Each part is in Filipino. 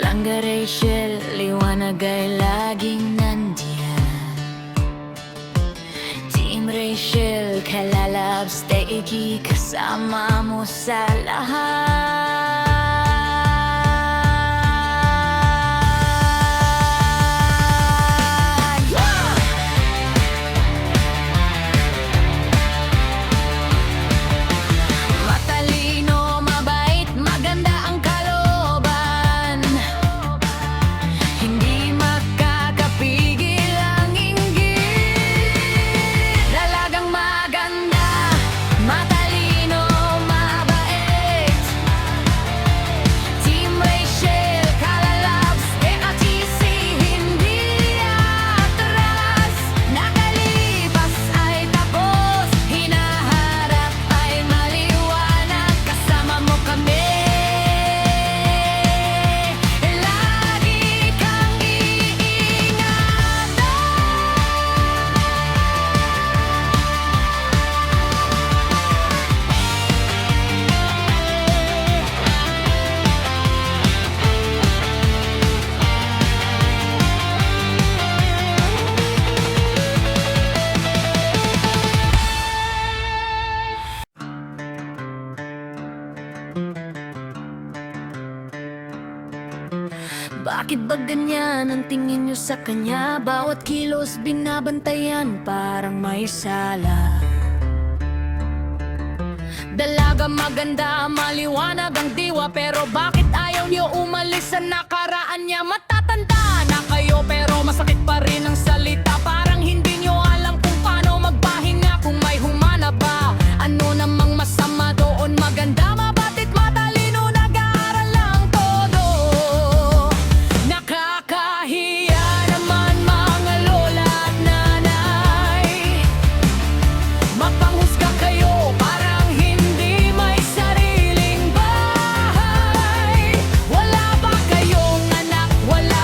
Hanggang Rachel, liwanag ay laging nandiyan. Team Rachel, kalalabs, daigi, kasama mo sa lahat. Matalino, mabait, maganda ang kalooban. Hindi makakapigil ang inggit. Dalagang maganda, matalino, mabait. Team Rachel, kalalabs, ATC, hindi atras. Nakalipas ay tapos, hinaharap ay maliwanag. Kasama mo kami, lagi kang iingatan. Bakit ba ganyan ang tingin nyo sa kanya? Bawat kilos binabantayan, parang may sala. Dalaga maganda, maliwanag ang diwa, pero bakit ayaw nyo umalis sa nakaraan niya? Matatanda na kayo pero masakit pa rin ang salita. Parang hindi nyo alam kung paano magpahinga, kung may humana ba. Ano namang masama doon? Maganda, mabatit, matalino, nag-aaral lang todo. Nakakahiya naman mga lola at nanay, mapanghusga kayo, parang hindi may sariling bahay. Wala ba kayong anak? Wala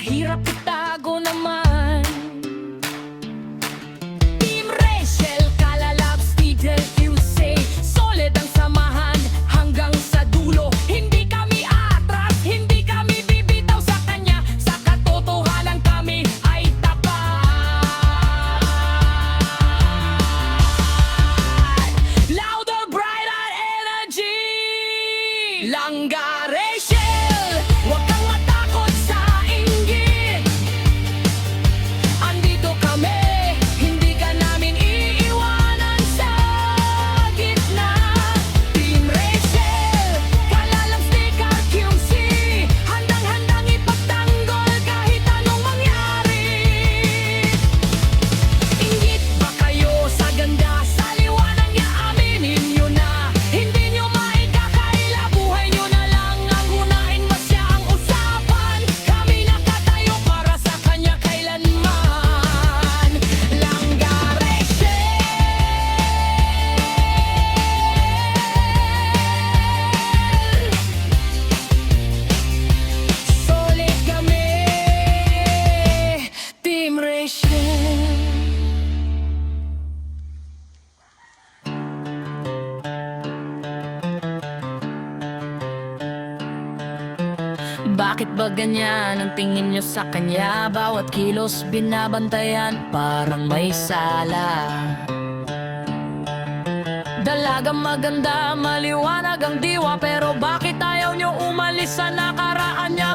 mahirap itago naman. Team Rachel, Kalalabs, Tigel, QC, solid ang samahan hanggang sa dulo. Hindi kami atras, hindi kami bibitaw sa kanya. Sa katotohanan kami ay tapat. Louder, brighter energy. Langga Rachel, huwag kang matakot sa inggit. Andito kami, hindi ka namin iiwanan sa gitna. Team Rachel, Kalalabs, Tigel, QC, handang-handang ipagtanggol kahit anong mangyari. Inggit ba kayo sa ganda, sa liwanag niya, aminin nyo na. Hindi nyo maikakaila, buhay nyo na lang ang unahin, mas siya ang usapan. Kami nakatayo para sa kanya kailanman. Langga Rachel, solid kami, Team Rachel. Bakit ba ganyan ang tingin nyo sa kanya? Bawat kilos binabantayan, parang may sala. Dalagang maganda, maliwanag ang diwa, pero bakit ayaw nyo umalis sa nakaraan niya?